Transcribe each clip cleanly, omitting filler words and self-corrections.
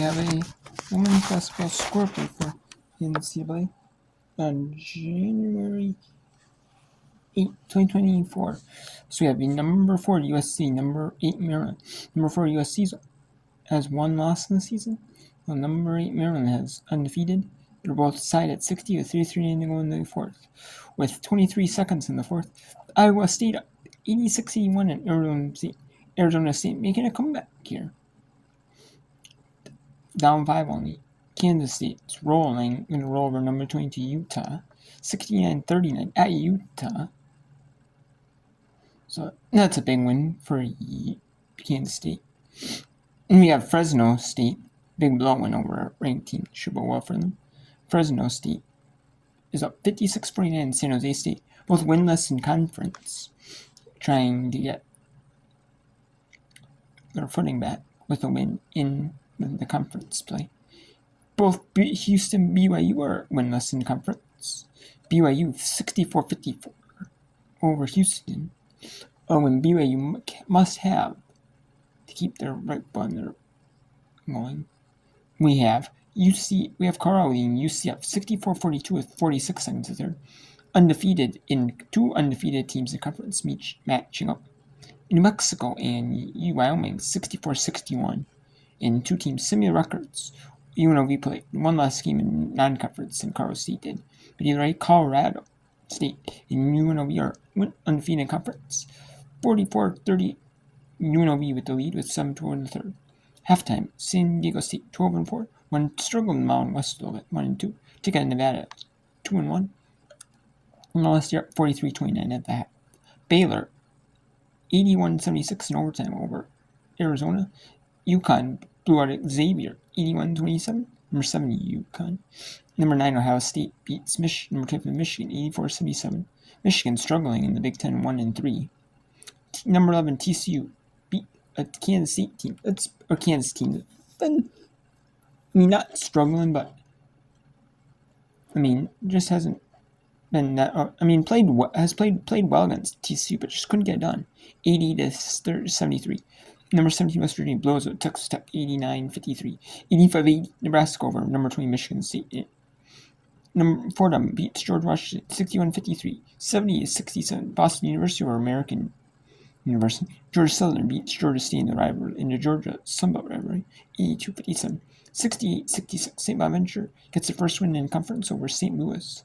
have a women's basketball scoreboard for NCAA on January 8, 2024. So we have number 4 USC, number 8 Maryland. Number 4 USC has 1 loss in the season, while number 8 Maryland has undefeated. They're both tied at 60 with 3:39 to go in the fourth. With 23 seconds in the fourth, Iowa State 86-81 and Arizona State making a comeback here. Down 5 only. Kansas State's rolling, going to roll over number 22 Utah, 69-39 at Utah. So that's a big win for Kansas State. And we have Fresno State, big blow win over a ranked team. Should go well for them. Fresno State is up 56-49 in San Jose State, both winless in conference, trying to get their footing back with a win in the conference play. Both Houston and BYU are winless in conference. BYU 64-54 over Houston. A win BYU must have to keep their right button going. We have Colorado leading UCF 64-42 with 46 seconds to third. Two undefeated teams in conference matching up. New Mexico and Wyoming 64-61 in two teams similar records. UNLV played one last game in non-conference than Colorado State did. But either way, Colorado State and UNLV are undefeated in conference. 44-30 UNLV with the lead with 7-2 in the third. Halftime, San Diego State 12-4. One struggled in Mountain West a little bit, 1-2. Took out Nevada 2-1. And last year 43-29 at the half. Baylor 81-76 in overtime over Arizona. UConn blew out Xavier 81-27. Number 7 UConn. Number 9 Ohio State beats number 10 Michigan 84-77. Michigan struggling in the Big Ten 1-3. Number 11 TCU beat a Kansas State team. That's a Kansas team that's been, not struggling, but just hasn't been that. Played well against TCU, but just couldn't get it done. 80-73. Number 17 West Virginia blows out Texas Tech 89-53. 85-80 Nebraska over number 20 Michigan State. Number Fordham beats George Washington 61-53. 70-67 Boston University over American University. Georgia Southern beats Georgia State in the Georgia Sunbelt rivalry 82-57. 68-66 St. Bonaventure gets the first win in conference over St. Louis.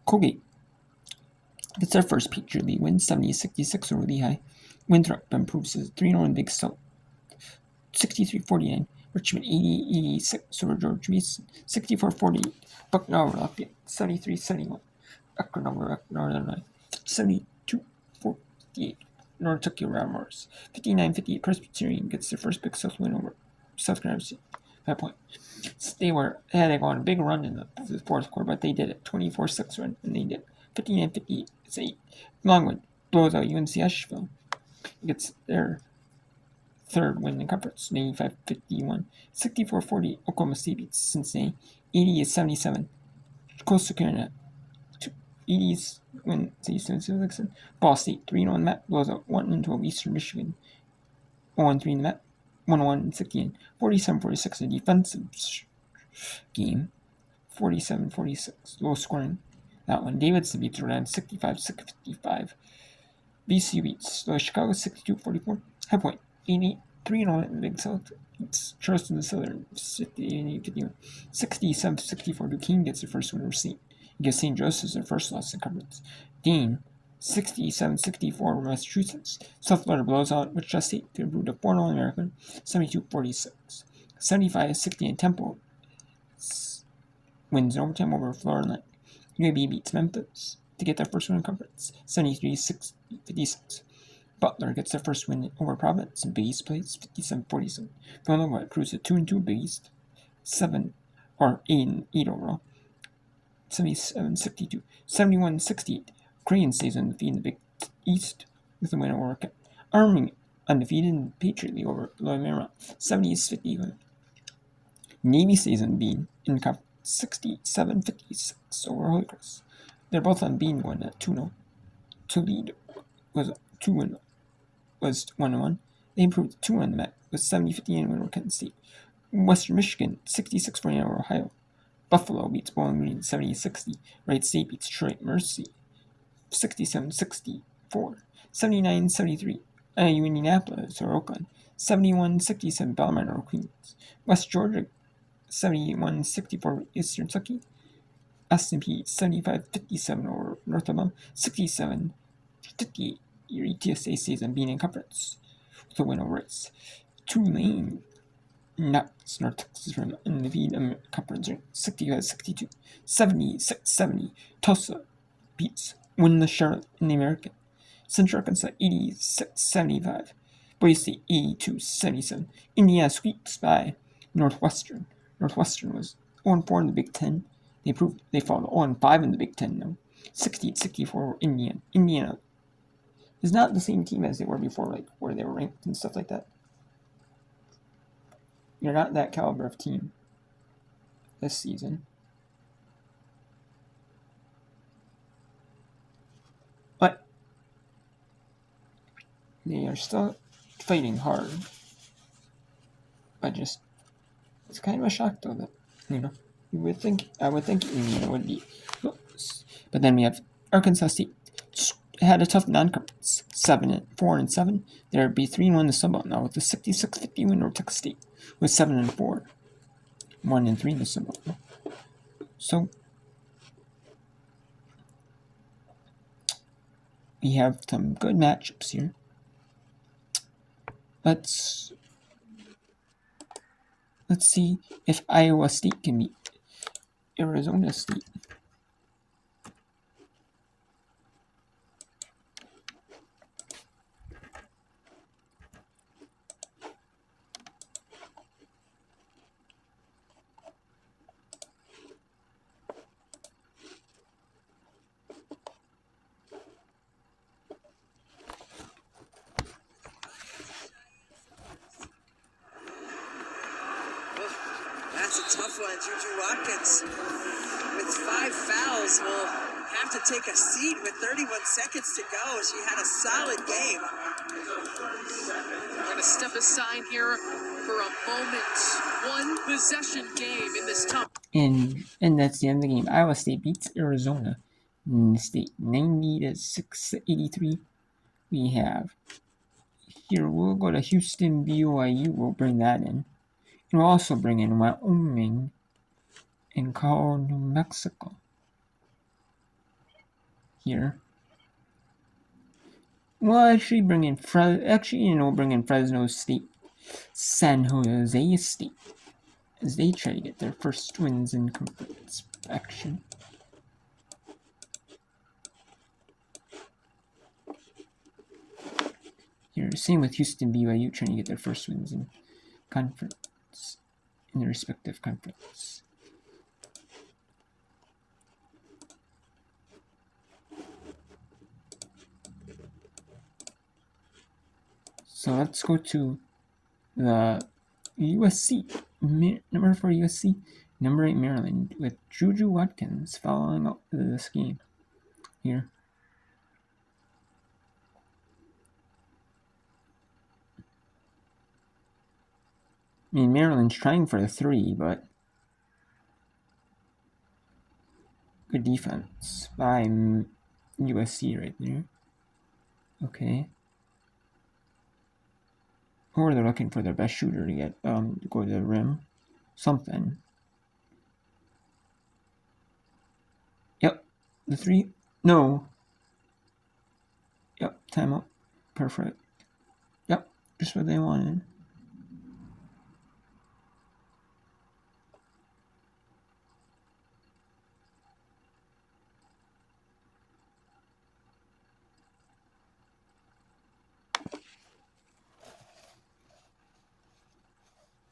Colgate gets their first Patriot League win 70-66 over Lehigh. Winthrop improves to 3-0 in Big South 63-49. Richmond 80-86 over George Mason 64-48. Bucknell over Lafayette 73-71. Akron over Northern Line 72-48. North Tucky over Morris 59-58. Presbyterian gets their first Big South win over South Carolina State. 5 point. They had to go on a big run in the fourth quarter, but they did it. 24-6 run, and they did 59-58. It's 8. Longwood blows out UNC Asheville. Gets their third win in conference, 85-51. 64-40, Oklahoma State beats Cincinnati, 80-77. Coastal Carolina, 80s win, 87-6. Ball State, 3-0 in the map, blows out 1-12 Eastern Michigan, 0-3 in the map, 1-1-16. 47-46, a defensive game, 47-46, low scoring. That one, Davidson beats Rhode Island, 65-55. BCU beats Chicago 62-44. High Point 83-0 in the Big South. It's Charleston the Southern 58-51. 67-64. Duquesne gets their first win over St. Joseph's their first loss in conference. Dean 67-64 Massachusetts. South Florida blows out Wichita State to improve to 4-0 American 72-46. 75-60 Temple wins in overtime over Florida. UAB beats Memphis to get their first win in conference 73-56. Butler gets their first win over Providence in Big East plays 57-47. Villanova improves to 2-2 Big East 8 overall 77-62. 71-68. Creighton stays undefeated in the Big East with a win over Army undefeated in Patriot League over Loyola Marymount 70-51. Navy stays unbeaten in conference 67-56 over Holy Cross. They're both unbeaten one at 2-0. Toledo was 1-1. They improved 2-1 in the match with 70-59 win over Kent State. Western Michigan 66-49 over Ohio. Buffalo beats Bowling Green 70-60. Wright State beats Detroit Mercy 67-64. 79-73. IU Indianapolis or Oakland 71-67. Bellarmine or Queens. West Georgia 71-64 Eastern Kentucky. S&P 75-57 over North Alabama. 67-50. Your ETSA season being in conference with a win over Rice. Tulane knocks North Texas from undefeated conference 65-62. 76-70. Tulsa beats win the Charlotte in the American. Central Arkansas 86-75. Boise State 82-77. Indiana sweeps by Northwestern. Northwestern was 0-4 in the Big Ten. They proved they fall to 0-5 in the Big Ten now. 68-64 Indiana. Indiana is not the same team as they were before, like where they were ranked and stuff like that. You're not that caliber of team this season. But they are still fighting hard. But just, it's kind of a shock though that, I would think Indiana would be. But then we have Arkansas State. Had a tough non-conference, 4-7. There would be 3-1 the Sun Belt now with a 66-50 win over Texas State with 7-4, 1-3 in the Sun Belt. So we have some good matchups here. Let's see if Iowa State can beat Arizona State. That's a tough one. Juju Watkins with 5 fouls will have to take a seat with 31 seconds to go. She had a solid game. We're going to step aside here for a moment. One possession game in this tough. And that's the end of the game. Iowa State beats Arizona State 90-683. We have here, we'll go to Houston, BYU. We'll bring that in. And we'll also bring in Wyoming and call New Mexico here. We'll actually bring in we'll bring in Fresno State, San Jose State, as they try to get their first wins in conference action. Here, same with Houston, BYU trying to get their first wins in conference, in their respective conference. So let's go to the USC, number 4 USC, number 8 Maryland, with Juju Watkins following up this game here. I mean, Maryland's trying for the 3, but good defense by USC right there. Okay. Or they're looking for their best shooter to get to go to the rim. Something. Yep. The 3. No. Yep. Timeout. Perfect. Yep. Just what they wanted.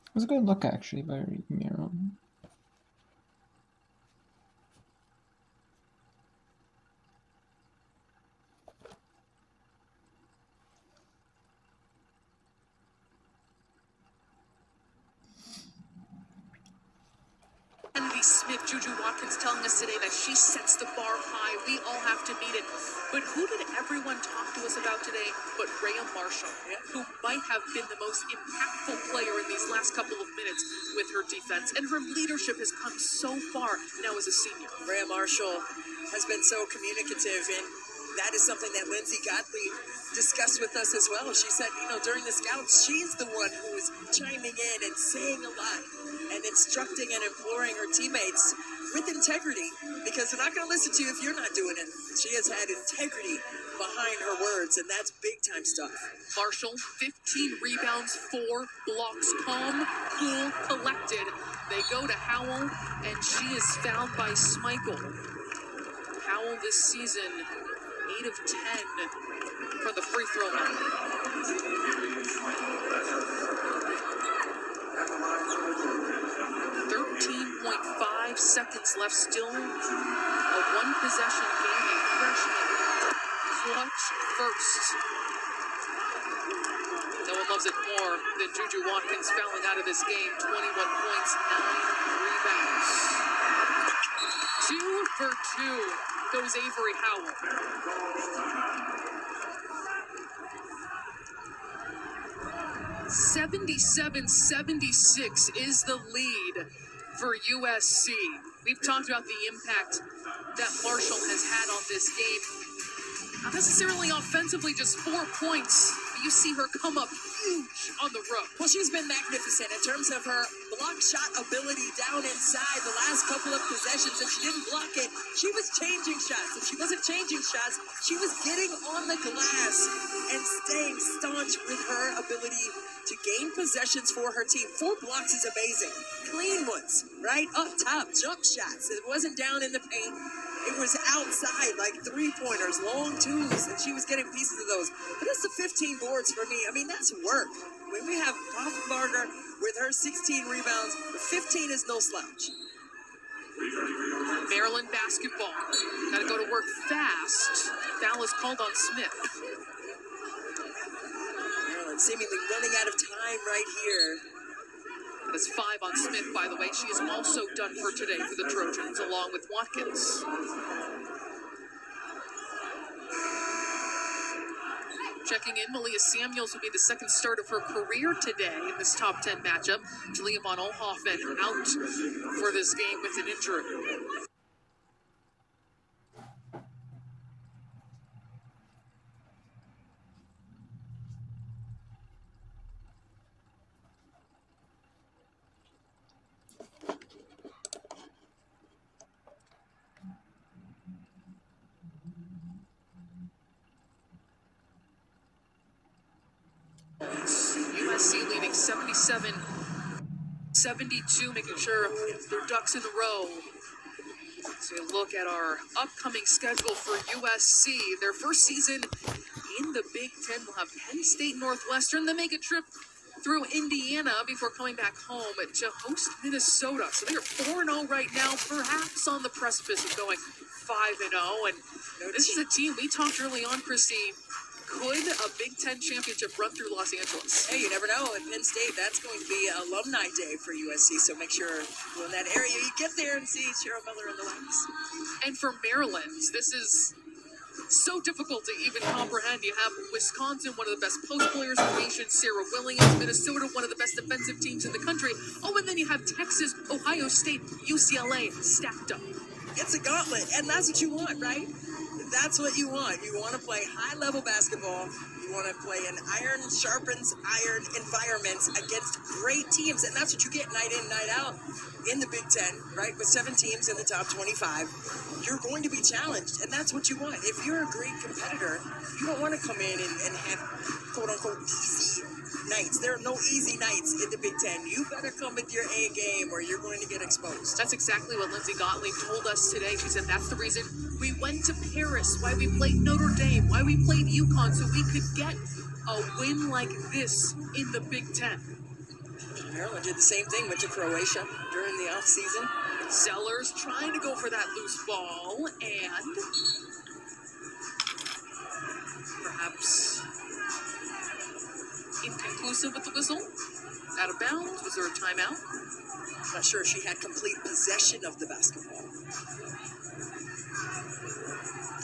It was a good look, actually, by Maryland. Sadie Smith, Juju Watkins telling us today that she sets the bar high. We all have to meet it. But who did everyone talk to us about today but Rhea Marshall, who might have been the most impactful player in these last couple of minutes with her defense. And her leadership has come so far now as a senior. Rhea Marshall has been so communicative, and that is something that Lindsay Gottlieb discussed with us as well. She said, during the scouts, she's the one who is chiming in and saying a lot and instructing and imploring her teammates with integrity, because they're not going to listen to you if you're not doing it. She has had integrity behind her words, and that's big time stuff. Marshall, 15 rebounds, 4 blocks, calm, cool, collected. They go to Howell, and she is fouled by Schmeichel. Howell this season, 8 of 10 from the free throw line. 13.5 seconds left still. A one-possession game, a freshman. Clutch first. No one loves it more than Juju Watkins fouling out of this game. 21 points, 9 rebounds. 2 for 2 goes Avery Howell. 77-76 is the lead for USC. We've talked about the impact that Marshall has had on this game. Not necessarily offensively, just 4 points. But you see her come up huge on the road. Well, she's been magnificent in terms of her block shot ability down inside the last couple of possessions. If she didn't block it, she was changing shots. If she wasn't changing shots, she was getting on the glass and staying staunch with her ability to gain possessions for her team. 4 blocks is amazing. Clean ones, right? Up top, jump shots. It wasn't down in the paint. It was outside, like 3-pointers, long twos, and she was getting pieces of those. But it's the 15 boards for me. I mean, that's work. When we have Hoffenbarger with her 16 rebounds, the 15 is no slouch. Maryland basketball. Got to go to work fast. Foul is called on Smith. Maryland seemingly running out of time right here. That's 5 on Smith, by the way. She is also done for today for the Trojans, along with Watkins. Checking in, Malia Samuels will be the second start of her career today in this top 10 matchup. Julia von Oelhoffen out for this game with an injury. USC leading 77-72, making sure their ducks in a row. So you look at our upcoming schedule for USC. Their first season in the Big Ten will have Penn State Northwestern. They make a trip through Indiana before coming back home to host Minnesota. So they are 4-0 right now, perhaps on the precipice of going 5-0. And this is a team we talked early on, Christine. Could a Big Ten championship run through Los Angeles? Hey, you never know. In Penn State, that's going to be alumni day for USC, so make sure you're in that area. You get there and see Cheryl Miller in the lights. And for Maryland, this is so difficult to even comprehend. You have Wisconsin, one of the best post players in the nation, Sarah Williams, Minnesota, one of the best defensive teams in the country. Oh, and then you have Texas, Ohio State, UCLA stacked up. It's a gauntlet, and that's what you want, right? That's what you want. You want to play high-level basketball. You want to play in iron sharpens iron environments against great teams, and that's what you get night in, night out in the Big Ten, right? With 7 teams in the top 25, you're going to be challenged, and that's what you want. If you're a great competitor, you don't want to come in and have quote-unquote easy nights. There are no easy nights in the Big Ten. You better come with your A game or you're going to get exposed. That's exactly what Lindsay Gottlieb told us today. She said that's the reason we went to Paris, why we played Notre Dame, why we played UConn, so we could get a win like this in the Big Ten. Maryland did the same thing, went to Croatia during the offseason. Sellers trying to go for that loose ball, and perhaps inconclusive with the whistle Out of bounds. Was there a timeout? Not sure if she had complete possession of the basketball.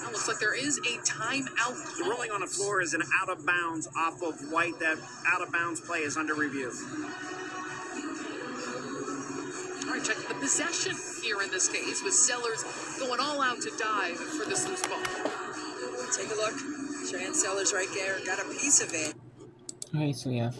Well, looks like there is a timeout. The ruling on the floor is an out of bounds off of White. That out of bounds play is under review. All right, checking the possession here in this case, with Sellers going all out to dive for this loose ball. Take a look. Cheyenne Sellers right there. Got a piece of it. Okay, so yeah.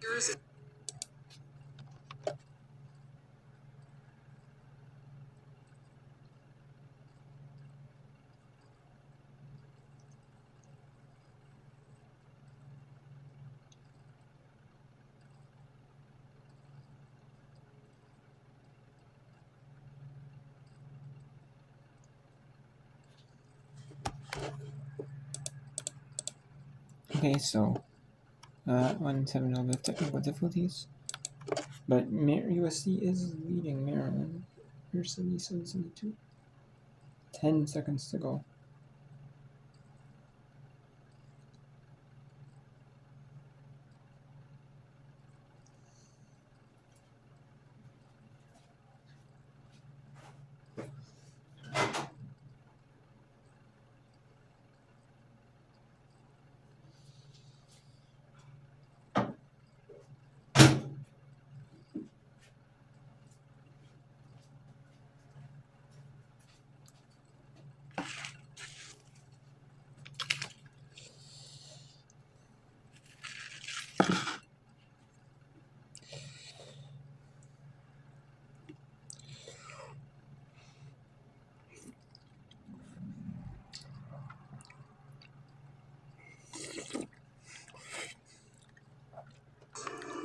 Here's Okay, so 1-7 over technical difficulties. But USC is leading Maryland. Here's 77-72. 10 seconds to go.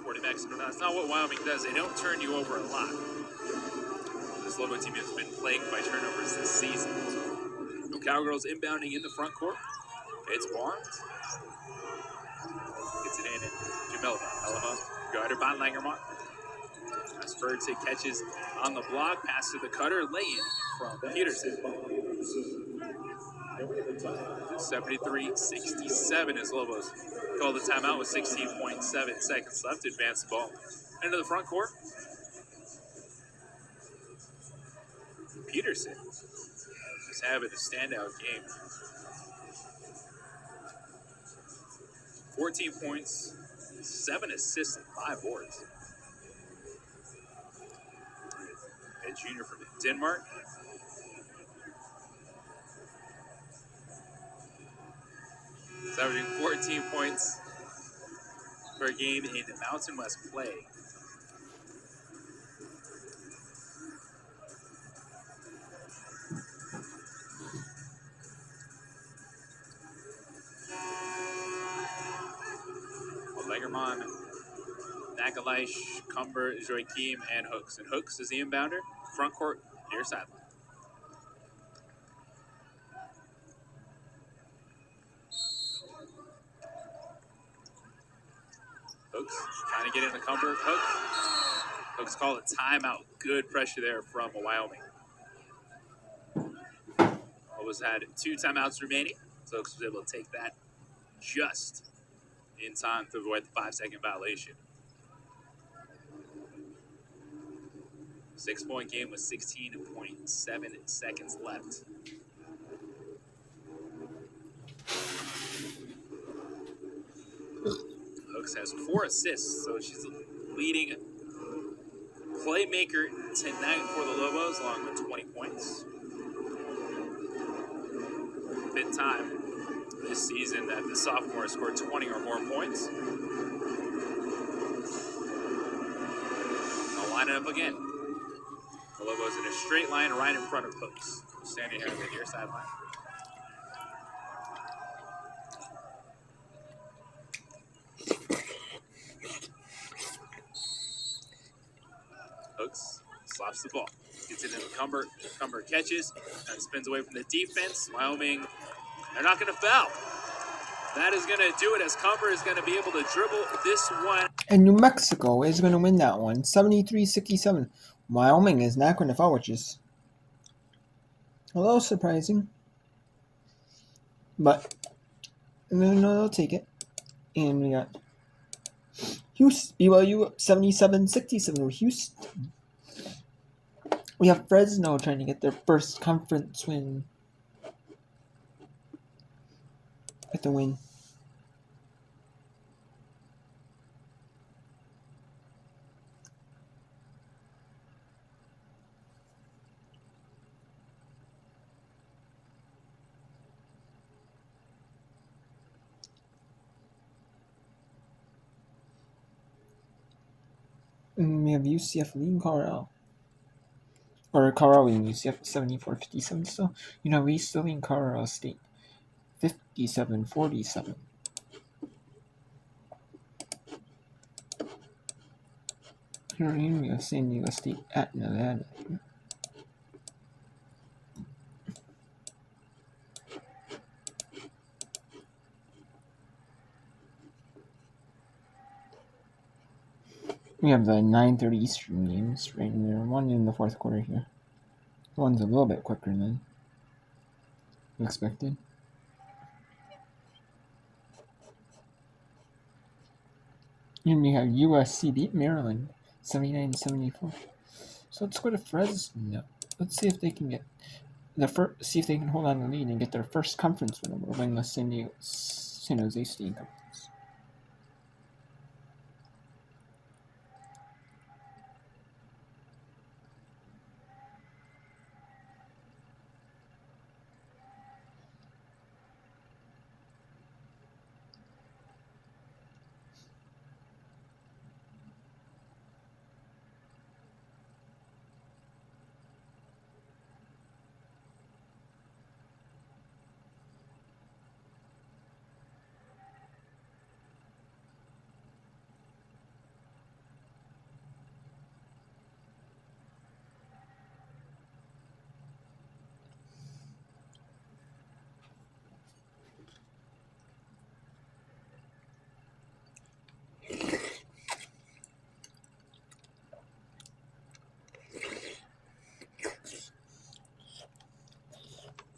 Quarterbacks, that's not what Wyoming does. They don't turn you over a lot. This Lobo team has been plagued by turnovers this season. No Cowgirls inbounding in the front court. It's Barnes. Gets it in and Jamila. Elma, guarded by Langermont. As Ferguson catches on the block, pass to the cutter, lay-in from Peterson. 73-67 as Lobos call the timeout with 16.7 seconds left to advance the ball into the front court. Peterson is having a standout game. 14 points, 7 assists, and 5 boards. A junior from Denmark. Averaging 14 points per game in Mountain West play. Well, Legerman, Nakalish, Cumber, Joaquim, and Hooks. And Hooks is the inbounder. Front court, near sideline. Hooks trying to get into Cumber. Hooks called a timeout. Good pressure there from Wyoming. Lobos had 2 timeouts remaining, so Hooks was able to take that just in time to avoid the 5-second violation. 6-point game with 16.7 seconds left. Hooks has 4 assists, so she's leading playmaker tonight for the Lobos, along with 20 points. Fifth time this season that the sophomore has scored 20 or more points. I'll line it up again. The Lobos in a straight line right in front of Hooks, standing here on the near sideline. Hooks slaps the ball, gets it into Cumber. Cumber catches and spins away from the defense. Wyoming, they're not going to foul. That is going to do it as Cumber is going to be able to dribble this one. And New Mexico is going to win that one, 73-67. Wyoming is not going to foul, which is a little surprising. But no, they'll take it. And we got Houston, BYU 77-67 over Houston. We have Fresno trying to get their first conference win. Get the win. And we have UCF leading Colorado. Or Colorado leading UCF 74-57 still. We still leading Colorado State 57-47. Here we have San Diego State at Nevada. We have the 9:30 Eastern games right in there. One in the fourth quarter here. One's a little bit quicker than expected. And we have USC beat Maryland 79-74. So let's go to Fresno. Let's see if they can get see if they can hold on the lead and get their first conference win over winless San Jose State Conference.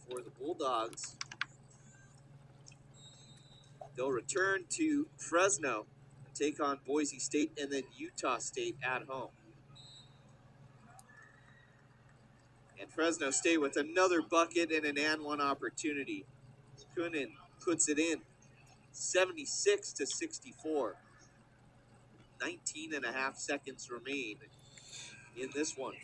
For the Bulldogs, they'll return to Fresno and take on Boise State and then Utah State at home. And Fresno State with another bucket and an and one opportunity. Kunin puts it in 76-64. 19 and a half seconds remain in this one.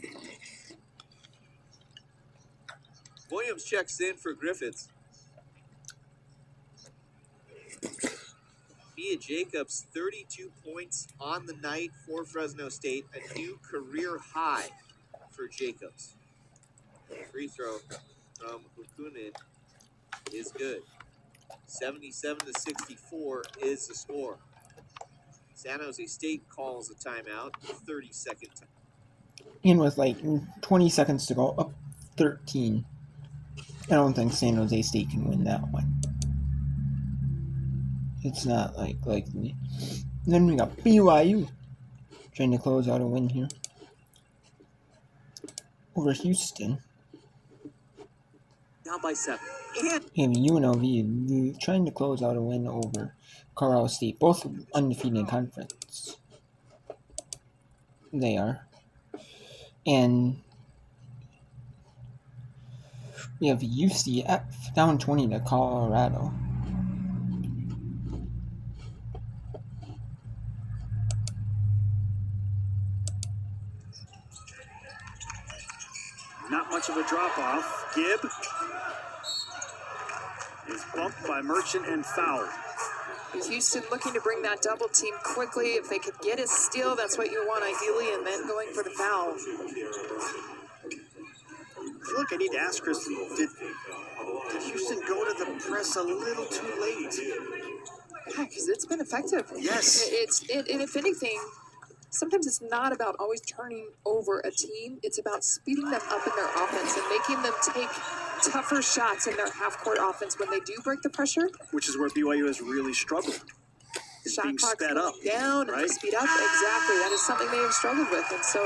Williams checks in for Griffiths. Mia Jacobs, 32 points on the night for Fresno State, a new career high for Jacobs. Free throw from Hukunin is good. 77-64 is the score. San Jose State calls a timeout, 30-second time. And with 20 seconds to go, up 13. I don't think San Jose State can win that one. It's not likely. Then we got BYU trying to close out a win here over Houston. Down by 7. And UNLV trying to close out a win over Colorado State, both undefeated in conference. They are. And we have UCF down 20 to Colorado. much of a drop-off. Gibb is bumped by Merchant and fouled. Houston looking to bring that double team quickly. If they could get a steal, that's what you want ideally, and then going for the foul. I feel like I need to ask Chris, did Houston go to the press a little too late? Yeah, because it's been effective. Yes. And if anything, sometimes it's not about always turning over a team. It's about speeding them up in their offense and making them take tougher shots in their half-court offense when they do break the pressure. Which is where BYU has really struggled. Is Shot being clock sped up. down right? and speed up. Exactly. That is something they have struggled with. And so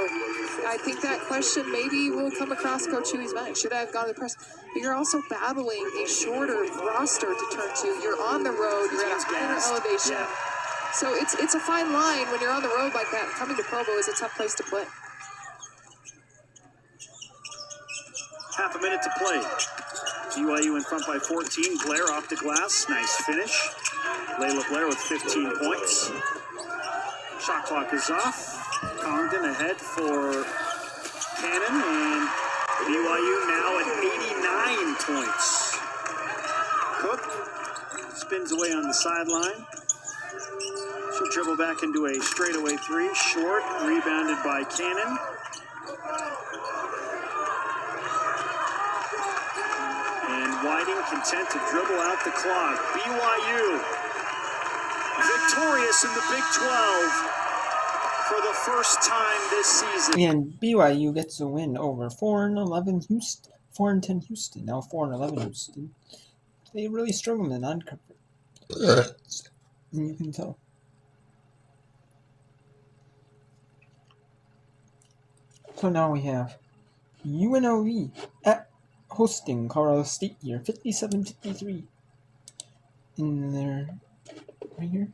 I think that question maybe will come across Coach Huey's mind. Should I have gone to the press? But you're also battling a shorter roster to turn to. You're on the road. You're at a higher elevation. Yeah. So it's a fine line when you're on the road like that. Coming to Provo is a tough place to play. Half a minute to play. BYU in front by 14. Blair off the glass. Nice finish. Layla Blair with 15 points. Shot clock is off. Congdon ahead for Cannon, and BYU now at 89 points. Cook spins away on the sideline. She'll dribble back into a straightaway three. Short, rebounded by Cannon. And Whiting content to dribble out the clock. BYU victorious in the Big 12 for the first time this season. And BYU gets a win over 4-11 Houston. 4-10 Houston. Now 4-11 Houston. They really struggle in the non-conference. And you can tell. So now we have UNLV at hosting Colorado State here, 57-53. In their right here.